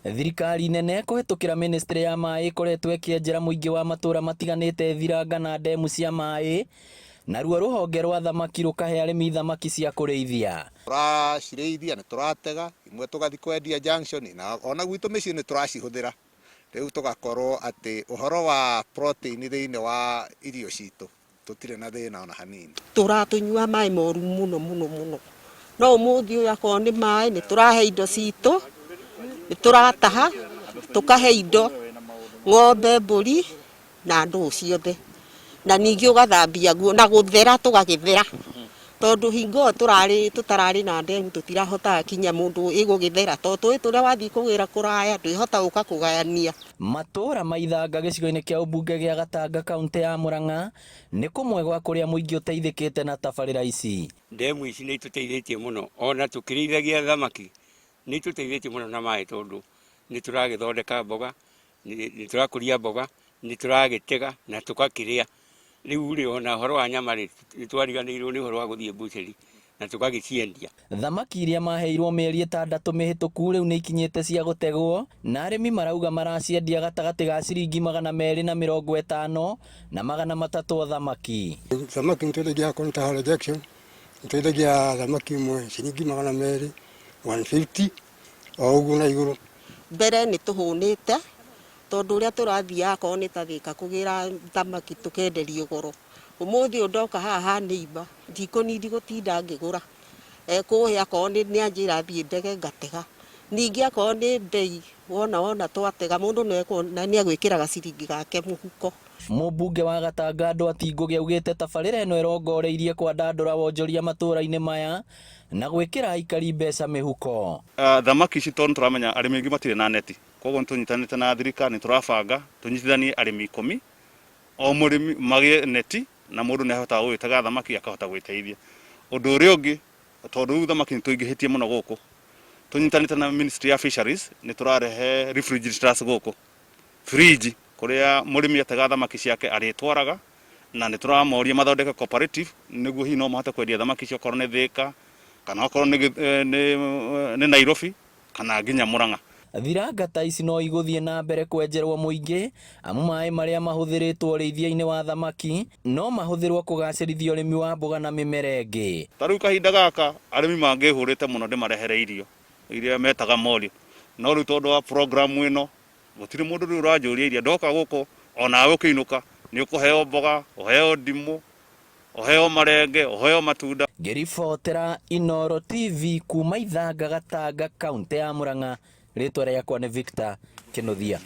Thirikari nene kũhetũkĩra ministry ya maĩ ĩkoretwo ĩkĩenjera mũingĩ wa matũra matiganĩte thiranga na ndemu cia maĩ, naruo rũhonge rwa thamaki rũkahe arĩmi thamaki cia kũrĩithia. Tũracirĩithia nĩ tũratega, imwe tũgathi kwendia junction, na ona gwitũ mĩciĩ nĩ tũracihũthĩra. Rĩu tũgakorwo atĩ ũhoro wa protein thĩinĩ wa irio citũ tũtirĩ na thĩna ona hanini. Tũratũnyua maĩ moru mũno mũno mũno. No ũmũthĩ ũyũ akorwo nĩ maĩ nĩ tũrahe indo citũ, nĩ tũrataha, tũkahe indo ng'ombe, mbũri na ndũ ciothe. Na ningĩ ũgathambia guo na gũthera tũgagĩthera. Tondũ hingo tũtararĩ na ndemu tũtirahota kinya mũndũ ĩgũgĩthera. Tondũ tũrĩa wathiĩ kũgĩra kũraya ndwĩhota gũka kũgayania. Matũra ma Ithanga gĩcigo-inĩ kĩa ũmbunge gĩa Gatanga kaunti ya Murang'a nĩ kũmwe gwa kũrĩa mũingĩ ũteithĩkĩte na tabarĩra ici. Ndemu ici nĩ itũteithĩtie mũno, ona tũkĩrĩithagia thamaki nĩ itũteithĩtie mũno na maĩ, tondũ nĩ tũragĩthondeka mboga, nĩ tũrakũria mboga, nĩ tũragĩtega na tũgakĩrĩa. Rĩu rĩ ona ũhoro wa nyama rĩ nĩ twariganĩirwo nĩ ũhoro wa gũthiĩ mbucĩri na tũgagĩciendia. Thamaki iria maheirwo mĩeri 6 mĩhĩtũku rĩu nĩ ikinyĩte cia gũtegwo, na arĩmi marauga maraciendia gatagatĩ ga ciringi 250 na 300 o thamaki. Thamaki nĩtwendagia akorwo ta rejection, nĩtwendagia thamaki imwe ciringi 200, 150 o ũguo na igũrũ. Mbere nĩ tũhũnĩte tondũ ũrĩa tũrathiaga akorwo nĩ ta Thĩka kũgĩra thamaki tũkenderio goro. Ũmũthĩ ũyũ ndoka haha nĩiba ndikũnindi gũtinda ngĩgũra. Ekũhe akorwo nĩ anjĩra thiĩ ndege ngatega. Ningĩ akorwo nĩ mbei wona twatega mũndũ nĩ egwĩkĩra gaciringi gake mũhuko. Mũmbunge wa Gatanga Ndwati Ngũgĩ augĩte tabarĩra ĩno ĩrongoreirie kwandandũra wonjoria matũra-inĩ maya na gwĩkĩra aikari mbeca mĩhuko. Thamaki ici tondũ tũramenya arĩmi aingĩ matirĩ na neti, koguo nĩtũnyitanĩte na thirikari, nĩ tũrabanga tũnyitithanie arĩmi 10 o mũrĩmi magĩe neti na mũndũ nĩ ahotaga gwĩtega thamaki akahota gwĩteithia. Ũndũ ũrĩa ũngĩ, tondũ rĩu thamaki nĩ tũingĩhĩtie mũno gũkũ, tũnyitanĩte na Ministry ya Fisheries nĩ tũrarehe refrigerators gũkũ, fridge kũrĩa mũrĩmi atega thamaki ciake arĩtwaraga, na nĩ tũramoria mathondeke cooperative nĩguo hihi no mahote kwendia thamaki icio okorwo nĩ Thĩka kana okorwo nĩ Nairobi kana nginya Murang'a. Thiranga ta ici no igũthiĩ na mbere kwenjerwo mũingĩ amu maĩ marĩa mahũthĩrĩtwo ũrĩithia-inĩ wa thamaki no mahũthĩrwo kũgacĩrithia ũrĩmi wa mboga na mĩmera ĩngĩ. Ta rĩu kahinda gaka arĩmi mangĩhũrĩte mũno ndĩmarehere irio iria metaga morio, no rĩu tondũ wa program ĩno gũtirĩ mũndũ rĩu ũranjũria iria. Ndoka gũkũ onawe ũkĩinũka nĩ ũkũheo mboga, ũheo ndimũ, ũheo marenge, ũheo matunda. Ngĩribotera Inooro TV kuma Ithanga Gatanga kaunti ya Murang'a, rĩtwa rĩakwa nĩ Victor Kĩnũthia.